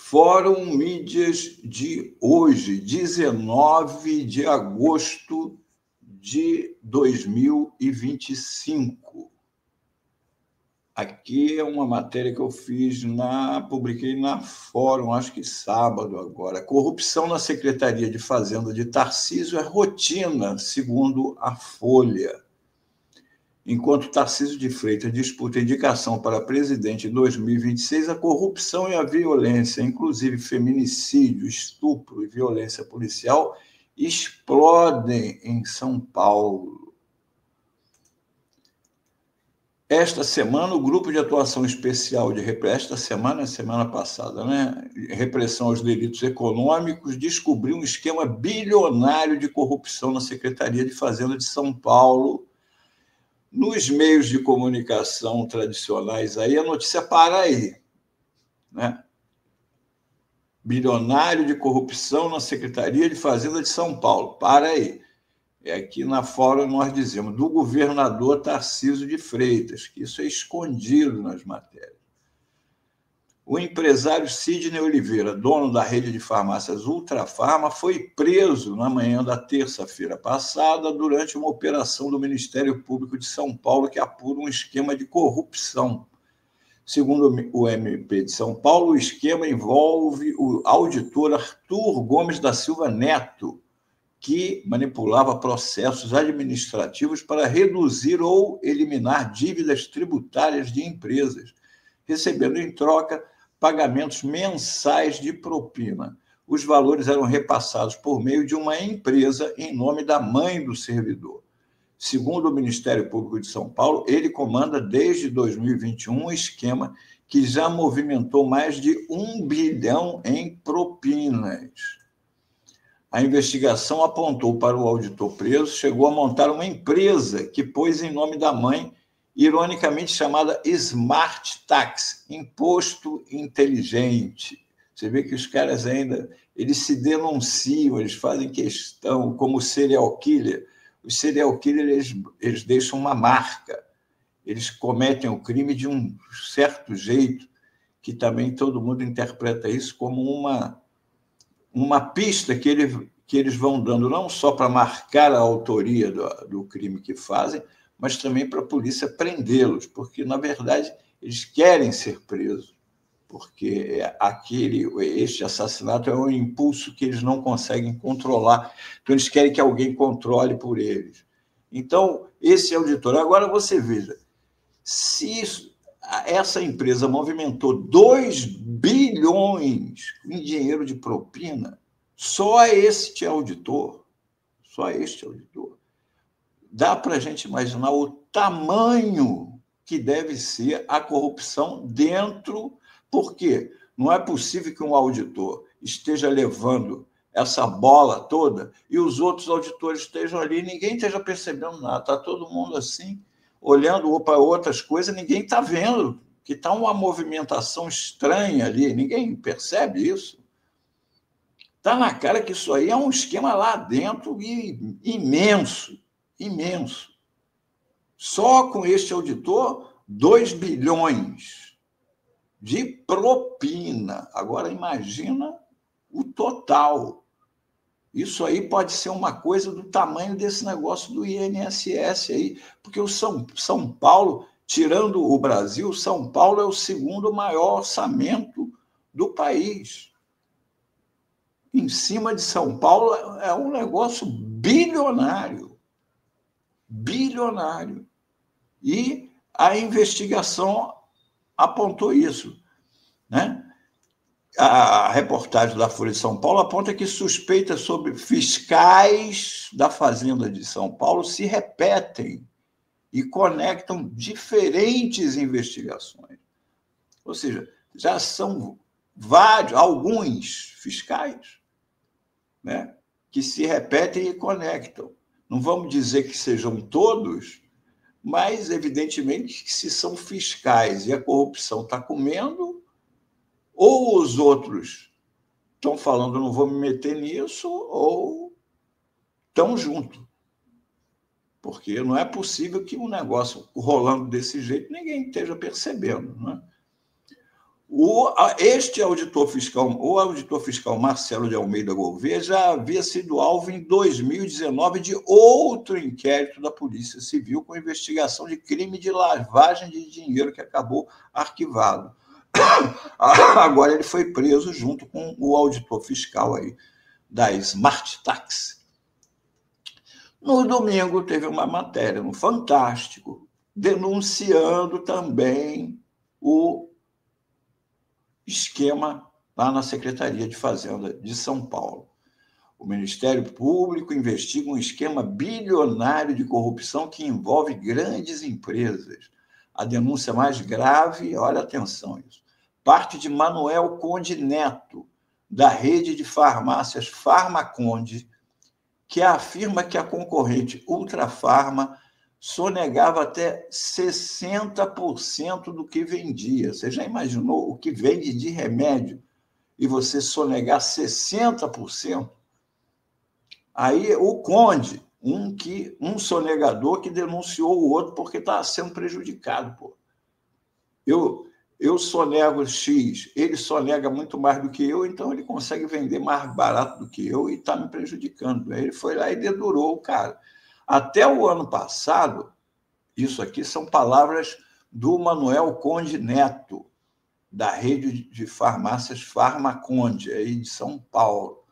Fórum Mídias de hoje, 19 de agosto de 2025. Aqui é uma matéria que eu publiquei na Fórum, acho que sábado agora. Corrupção na Secretaria de Fazenda de Tarcísio é rotina, segundo a Folha. Enquanto Tarcísio de Freitas disputa indicação para presidente em 2026, a corrupção e a violência, inclusive feminicídio, estupro e violência policial, explodem em São Paulo. Esta semana, o Grupo de Atuação Especial de semana passada, repressão aos delitos econômicos, descobriu um esquema bilionário de corrupção na Secretaria de Fazenda de São Paulo. Nos meios de comunicação tradicionais, aí a notícia para aí, Bilionário de corrupção na Secretaria de Fazenda de São Paulo. Para aí. Aqui na Fórum nós dizemos do governador Tarcísio de Freitas, que isso é escondido nas matérias. O empresário Sidney Oliveira, dono da rede de farmácias Ultrafarma, foi preso na manhã da terça-feira passada durante uma operação do Ministério Público de São Paulo que apura um esquema de corrupção. Segundo o MP de São Paulo, o esquema envolve o auditor Arthur Gomes da Silva Neto, que manipulava processos administrativos para reduzir ou eliminar dívidas tributárias de empresas, recebendo em troca pagamentos mensais de propina. Os valores eram repassados por meio de uma empresa em nome da mãe do servidor. Segundo o Ministério Público de São Paulo, ele comanda desde 2021 um esquema que já movimentou mais de 1 bilhão em propinas. A investigação apontou para o auditor preso, chegou a montar uma empresa que pôs em nome da mãe, ironicamente chamada Smart Tax, Imposto Inteligente. Você vê que os caras ainda, eles se denunciam, eles fazem questão, como serial killer. Os serial killers, eles deixam uma marca, eles cometem o crime de um certo jeito, que também todo mundo interpreta isso como uma pista que eles vão dando, não só para marcar a autoria do crime que fazem, mas também para a polícia prendê-los, porque, na verdade, eles querem ser presos, porque este assassinato é um impulso que eles não conseguem controlar, então eles querem que alguém controle por eles. Então, esse auditor. Agora, você veja, se essa empresa movimentou 2 bilhões em dinheiro de propina, só este auditor, dá para a gente imaginar o tamanho que deve ser a corrupção dentro, porque não é possível que um auditor esteja levando essa bola toda e os outros auditores estejam ali, ninguém esteja percebendo nada, está todo mundo assim, olhando para outras coisas, ninguém está vendo que está uma movimentação estranha ali, ninguém percebe isso. Está na cara que isso aí é um esquema lá dentro imenso. Só com este auditor, 2 bilhões de propina. Agora, imagina o total. Isso aí pode ser uma coisa do tamanho desse negócio do INSS aí, porque o São Paulo, tirando o Brasil, São Paulo é o segundo maior orçamento do país. Em cima de São Paulo é um negócio bilionário. E a investigação apontou isso, A reportagem da Folha de São Paulo aponta que suspeitas sobre fiscais da Fazenda de São Paulo se repetem e conectam diferentes investigações. Ou seja, já são alguns fiscais, que se repetem e conectam. Não vamos dizer que sejam todos, mas, evidentemente, que se são fiscais e a corrupção está comendo, ou os outros estão falando, não vou me meter nisso, ou estão junto. Porque não é possível que um negócio rolando desse jeito ninguém esteja percebendo. Este auditor fiscal, o auditor fiscal Marcelo de Almeida Gouveia, já havia sido alvo em 2019 de outro inquérito da Polícia Civil com investigação de crime de lavagem de dinheiro que acabou arquivado. Agora ele foi preso junto com o auditor fiscal aí da Smart Tax. No domingo teve uma matéria no Fantástico denunciando também o esquema lá na Secretaria de Fazenda de São Paulo. O Ministério Público investiga um esquema bilionário de corrupção que envolve grandes empresas. A denúncia mais grave, olha atenção isso, parte de Manuel Conde Neto, da rede de farmácias Farmaconde, que afirma que a concorrente Ultrafarma sonegava até 60% do que vendia. Você já imaginou o que vende de remédio e você sonegar 60%? Aí o Conde, um sonegador que denunciou o outro porque estava sendo prejudicado. Pô. Eu sonego X, ele sonega muito mais do que eu, então ele consegue vender mais barato do que eu e está me prejudicando. Aí ele foi lá e dedurou o cara. Até o ano passado, isso aqui são palavras do Manuel Conde Neto, da rede de farmácias Farmaconde, aí de São Paulo.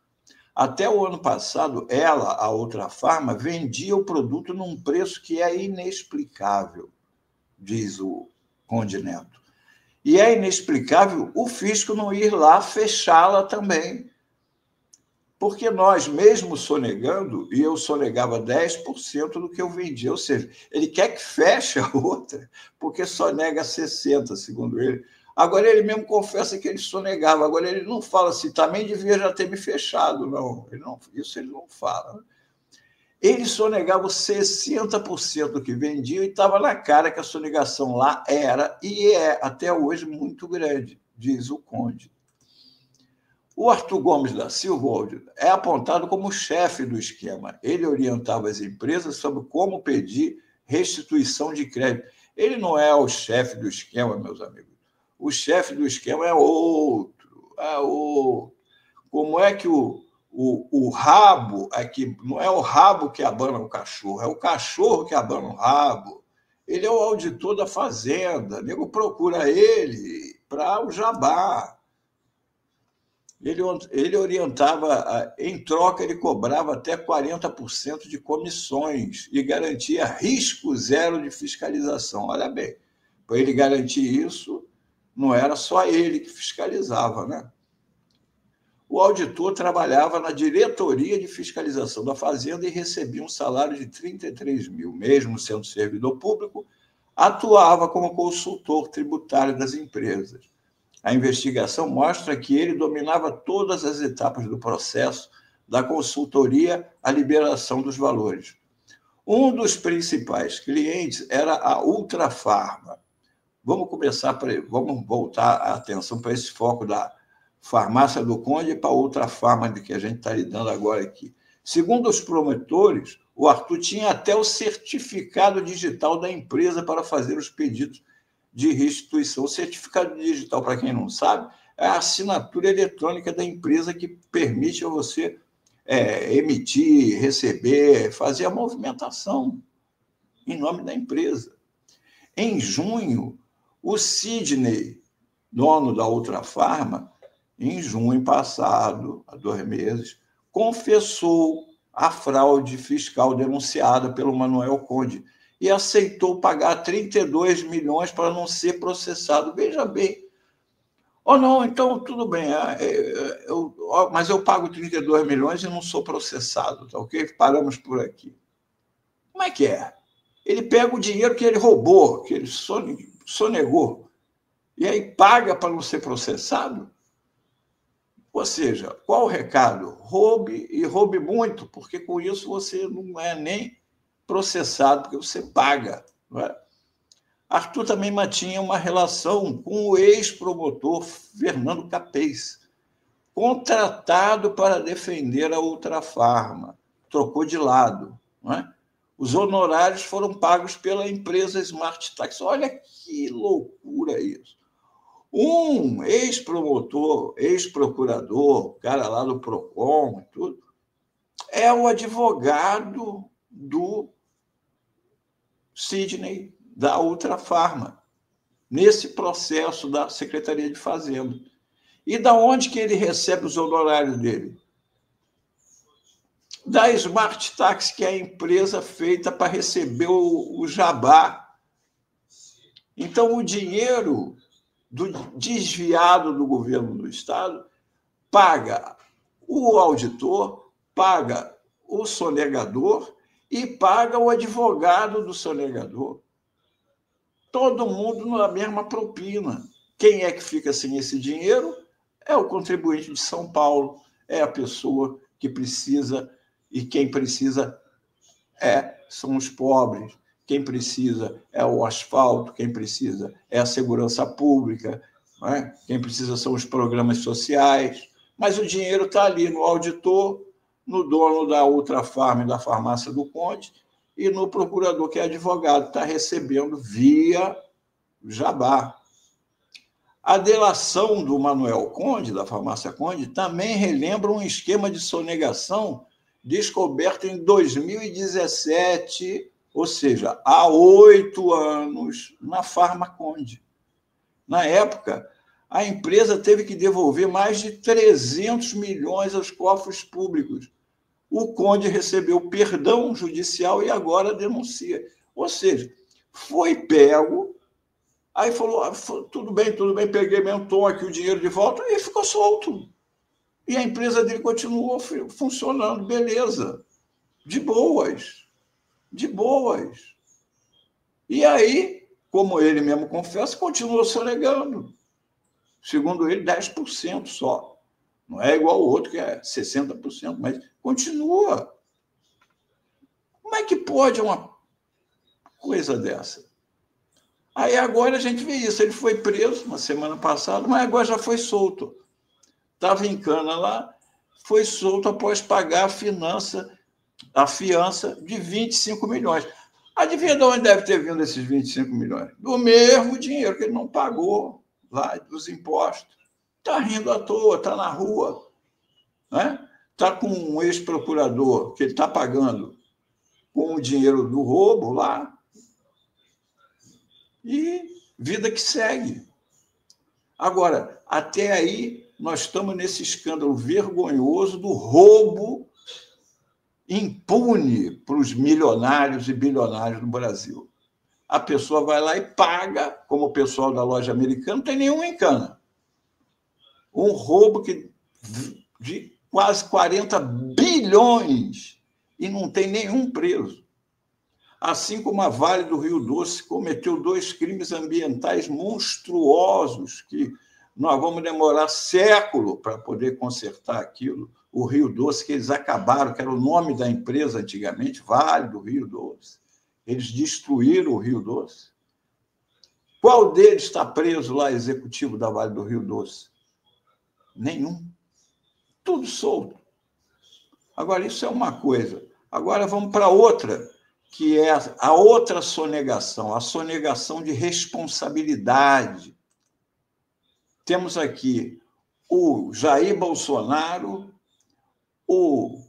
Até o ano passado, ela, a Ultrafarma, vendia o produto num preço que é inexplicável, diz o Conde Neto. E é inexplicável o fisco não ir lá fechá-la também. Porque nós, mesmo sonegando, e eu sonegava 10% do que eu vendia, ou seja, ele quer que feche a outra, porque sonega 60%, segundo ele. Agora, ele mesmo confessa que ele sonegava, agora ele não fala assim, também devia já ter me fechado, não. Isso ele não fala. Ele sonegava 60% do que vendia e estava na cara que a sonegação lá era, e é até hoje, muito grande, diz o Conde. O Arthur Gomes da Silva é apontado como chefe do esquema. Ele orientava as empresas sobre como pedir restituição de crédito. Ele não é o chefe do esquema, meus amigos. O chefe do esquema é outro. Como é que o rabo aqui, não é o rabo que abana o cachorro, é o cachorro que abana o rabo. Ele é o auditor da Fazenda. O nego procura ele para o jabá. Ele orientava, em troca, ele cobrava até 40% de comissões e garantia risco zero de fiscalização. Olha bem, para ele garantir isso, não era só ele que fiscalizava, né? O auditor trabalhava na diretoria de fiscalização da Fazenda e recebia um salário de 33 mil. Mesmo sendo servidor público, atuava como consultor tributário das empresas. A investigação mostra que ele dominava todas as etapas do processo, da consultoria à liberação dos valores. Um dos principais clientes era a Ultrafarma. Vamos voltar a atenção para esse foco da farmácia do Conde e para a Ultrafarma que a gente está lidando agora aqui. Segundo os promotores, o Arthur tinha até o certificado digital da empresa para fazer os pedidos de restituição. O certificado digital, para quem não sabe, é a assinatura eletrônica da empresa que permite a você emitir, receber, fazer a movimentação em nome da empresa. Em junho, o Sidney, dono da Ultrafarma, em junho passado, há 2 meses, confessou a fraude fiscal denunciada pelo Manuel Conde e aceitou pagar 32 milhões para não ser processado. Veja bem. Não, então tudo bem, mas eu pago 32 milhões e não sou processado, tá ok? Paramos por aqui. Como é que é? Ele pega o dinheiro que ele roubou, que ele sonegou, e aí paga para não ser processado? Ou seja, qual o recado? Roube e roube muito, porque com isso você não é nem processado, porque você paga. Não é? Arthur também mantinha uma relação com o ex-promotor Fernando Capês, contratado para defender a Ultrafarma. Trocou de lado. Não é? Os honorários foram pagos pela empresa Smart Tax. Olha que loucura isso. Um ex-promotor, ex-procurador, cara lá do PROCON e tudo, é o advogado do Sidney, da Ultrafarma, nesse processo da Secretaria de Fazenda. E da onde que ele recebe os honorários dele? Da Smart Tax, que é a empresa feita para receber o jabá. Então, o dinheiro desviado do governo do Estado paga o auditor, paga o sonegador e paga o advogado do sonegador. Todo mundo na mesma propina. Quem é que fica sem esse dinheiro? É o contribuinte de São Paulo, é a pessoa que precisa, e quem precisa são os pobres. Quem precisa é o asfalto, quem precisa é a segurança pública, não é? Quem precisa são os programas sociais. Mas o dinheiro está ali no auditor, no dono da Ultrafarma e da farmácia do Conde e no procurador, que é advogado, está recebendo via jabá. A delação do Manuel Conde, da farmácia Conde, também relembra um esquema de sonegação descoberto em 2017, ou seja, há 8 anos, na Farmaconde. Na época, a empresa teve que devolver mais de 300 milhões aos cofres públicos. O Conde recebeu perdão judicial e agora denuncia. Ou seja, foi pego, aí falou, tudo bem, peguei mesmo, toma aqui o dinheiro de volta, e ficou solto. E a empresa dele continuou funcionando, beleza, de boas. E aí, como ele mesmo confessa, continuou sonegando. Segundo ele, 10% só. Não é igual ao outro, que é 60%, mas continua. Como é que pode uma coisa dessa? Aí agora a gente vê isso. Ele foi preso na semana passada, mas agora já foi solto. Estava em cana lá, foi solto após pagar a fiança de 25 milhões. Adivinha de onde deve ter vindo esses 25 milhões? Do mesmo dinheiro que ele não pagou lá dos impostos. Está rindo à toa, está na rua. Né? Está com um ex-procurador que ele está pagando com o dinheiro do roubo lá. E vida que segue. Agora, até aí, nós estamos nesse escândalo vergonhoso do roubo impune para os milionários e bilionários do Brasil. A pessoa vai lá e paga, como o pessoal da loja americana, não tem nenhum em cana. Um roubo de quase 40 bilhões e não tem nenhum preso. Assim como a Vale do Rio Doce cometeu 2 crimes ambientais monstruosos que nós vamos demorar século para poder consertar aquilo. O Rio Doce, que eles acabaram, que era o nome da empresa antigamente, Vale do Rio Doce. Eles destruíram o Rio Doce. Qual deles está preso lá, executivo da Vale do Rio Doce? Nenhum. Tudo solto. Agora, isso é uma coisa. Agora vamos para outra, que é a outra sonegação, a sonegação de responsabilidade. Temos aqui o Jair Bolsonaro, o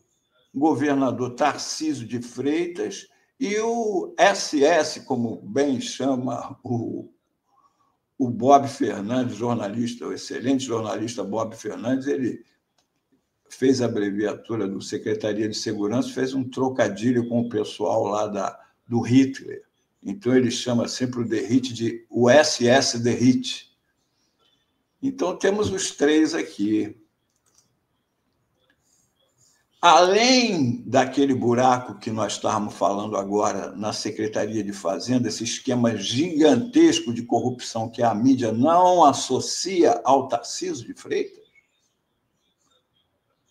governador Tarcísio de Freitas e o SS, como bem chama o Bob Fernandes, jornalista, o excelente jornalista Bob Fernandes. Ele fez a abreviatura do Secretaria de Segurança, fez um trocadilho com o pessoal lá do Hitler. Então, ele chama sempre o DERIT de o SS DERIT. Então, temos os 3 aqui. Além daquele buraco que nós estávamos falando agora na Secretaria de Fazenda, esse esquema gigantesco de corrupção que a mídia não associa ao Tarcísio de Freitas,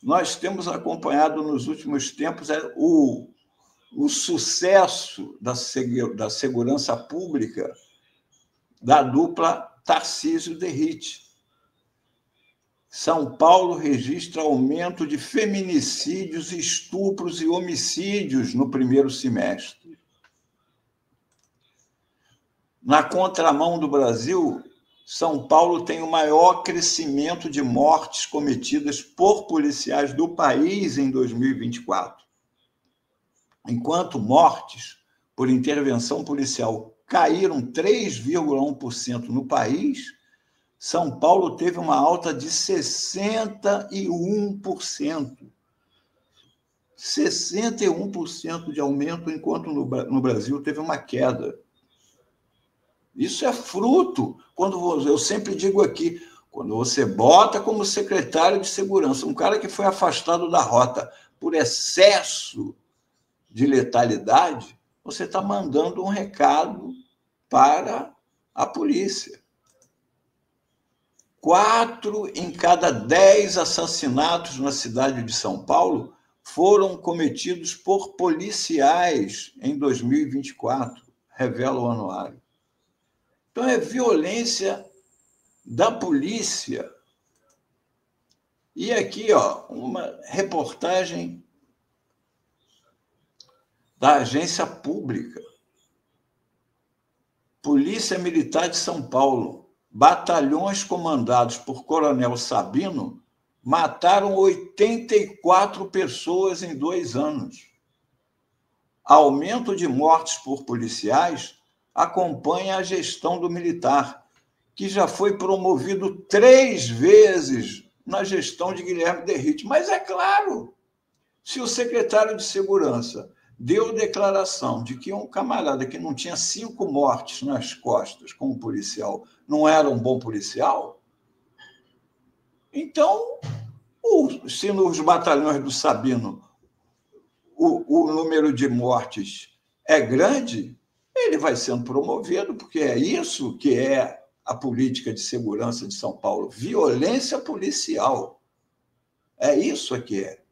nós temos acompanhado nos últimos tempos o sucesso da segurança pública da dupla Tarcísio-DERIT. São Paulo registra aumento de feminicídios, estupros e homicídios no primeiro semestre. Na contramão do Brasil, São Paulo tem o maior crescimento de mortes cometidas por policiais do país em 2024. Enquanto mortes por intervenção policial caíram 3,1% no país, São Paulo teve uma alta de 61%. 61% de aumento, enquanto no Brasil teve uma queda. Isso é fruto, eu sempre digo aqui, quando você bota como secretário de segurança um cara que foi afastado da rota por excesso de letalidade, você está mandando um recado para a polícia. 4 em cada 10 assassinatos na cidade de São Paulo foram cometidos por policiais em 2024, revela o anuário. Então, é violência da polícia. E aqui, uma reportagem da Agência Pública. Polícia Militar de São Paulo. Batalhões comandados por Coronel Sabino mataram 84 pessoas em 2 anos. Aumento de mortes por policiais acompanha a gestão do militar, que já foi promovido 3 vezes na gestão de Guilherme Derrite. Mas é claro, se o secretário de Segurança deu declaração de que um camarada que não tinha 5 mortes nas costas como policial não era um bom policial, então, se nos batalhões do Sabino o número de mortes é grande, ele vai sendo promovido, porque é isso que é a política de segurança de São Paulo, violência policial. É isso que é.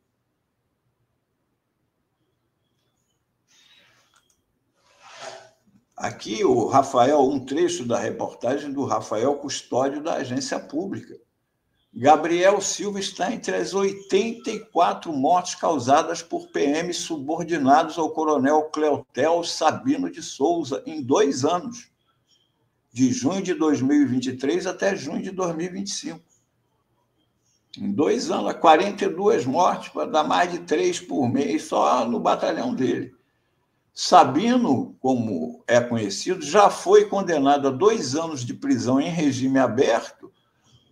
Aqui o Rafael, um trecho da reportagem do Rafael Custódio, da Agência Pública. Gabriel Silva está entre as 84 mortes causadas por PMs subordinados ao coronel Cleotel Sabino de Souza em 2 anos, de junho de 2023 até junho de 2025. Em 2 anos, 42 mortes, para dar mais de 3 por mês, só no batalhão dele. Sabino, como é conhecido, já foi condenado a 2 anos de prisão em regime aberto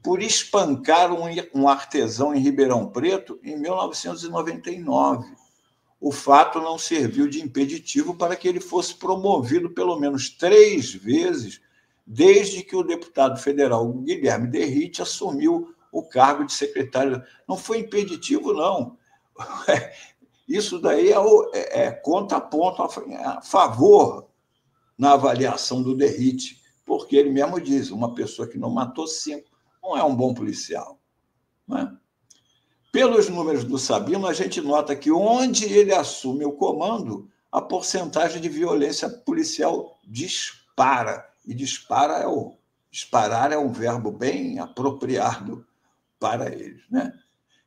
por espancar um artesão em Ribeirão Preto em 1999. O fato não serviu de impeditivo para que ele fosse promovido pelo menos 3 vezes desde que o deputado federal Guilherme Derrite assumiu o cargo de secretário. Não foi impeditivo, não. Isso daí é contraponto a favor na avaliação do Derrite, porque ele mesmo diz, uma pessoa que não matou 5 não é um bom policial. Não é? Pelos números do Sabino, a gente nota que onde ele assume o comando, a porcentagem de violência policial dispara. E disparar é um verbo bem apropriado para eles. Né?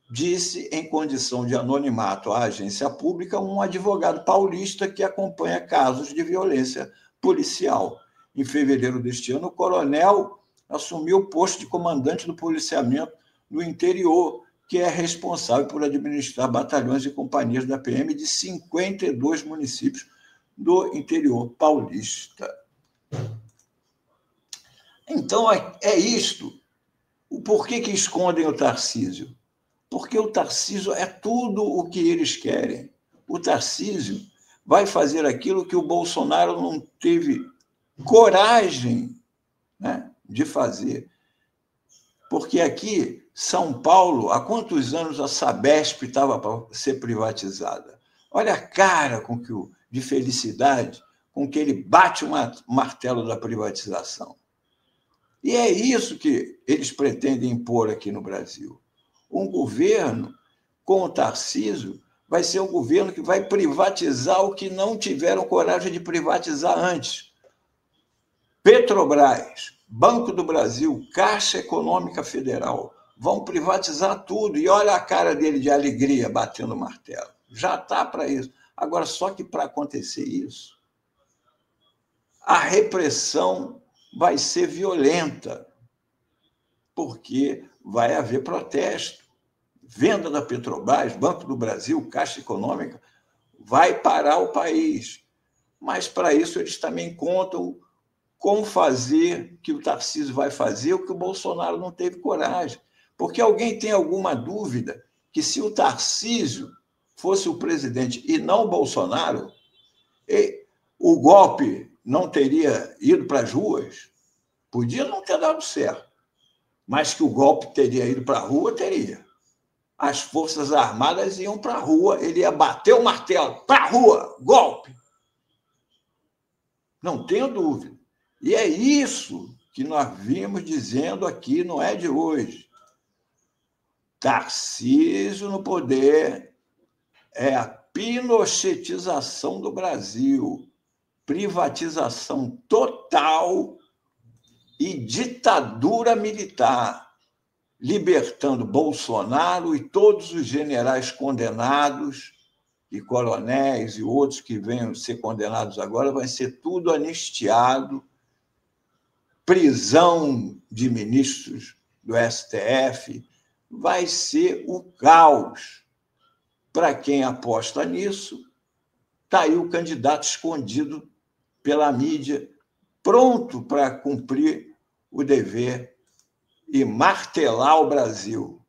Disse, em condição de anonimato à agência pública, um advogado paulista que acompanha casos de violência policial. Em fevereiro deste ano, o coronel assumiu o posto de comandante do policiamento no interior, que é responsável por administrar batalhões e companhias da PM de 52 municípios do interior paulista. Então, é isto. Por que escondem o Tarcísio? Porque o Tarcísio é tudo o que eles querem. O Tarcísio vai fazer aquilo que o Bolsonaro não teve coragem, né, de fazer. Porque aqui, São Paulo, há quantos anos a Sabesp estava para ser privatizada? Olha a cara de felicidade com que ele bate o martelo da privatização. E é isso que eles pretendem impor aqui no Brasil. Um governo com o Tarcísio vai ser um governo que vai privatizar o que não tiveram coragem de privatizar antes. Petrobras, Banco do Brasil, Caixa Econômica Federal, vão privatizar tudo. E olha a cara dele de alegria batendo o martelo. Já está para isso. Agora, só que para acontecer isso, a repressão vai ser violenta. porque vai haver protesto. Venda da Petrobras, Banco do Brasil, Caixa Econômica, vai parar o país. Mas, para isso, eles também contam como fazer, que o Tarcísio vai fazer, o que o Bolsonaro não teve coragem. Porque alguém tem alguma dúvida que, se o Tarcísio fosse o presidente e não o Bolsonaro, o golpe não teria ido para as ruas? Podia não ter dado certo, mas que o golpe teria ido para a rua, teria. As Forças Armadas iam para a rua, ele ia bater o martelo, para a rua, golpe. Não tenho dúvida. E é isso que nós vimos dizendo aqui, não é de hoje. Tarcísio no poder é a pinochetização do Brasil, privatização total e ditadura militar, libertando Bolsonaro e todos os generais condenados, e coronéis e outros que venham ser condenados agora, vai ser tudo anistiado, prisão de ministros do STF, vai ser o caos. Para quem aposta nisso, está aí o candidato escondido pela mídia, pronto para cumprir o dever e martelar o Brasil.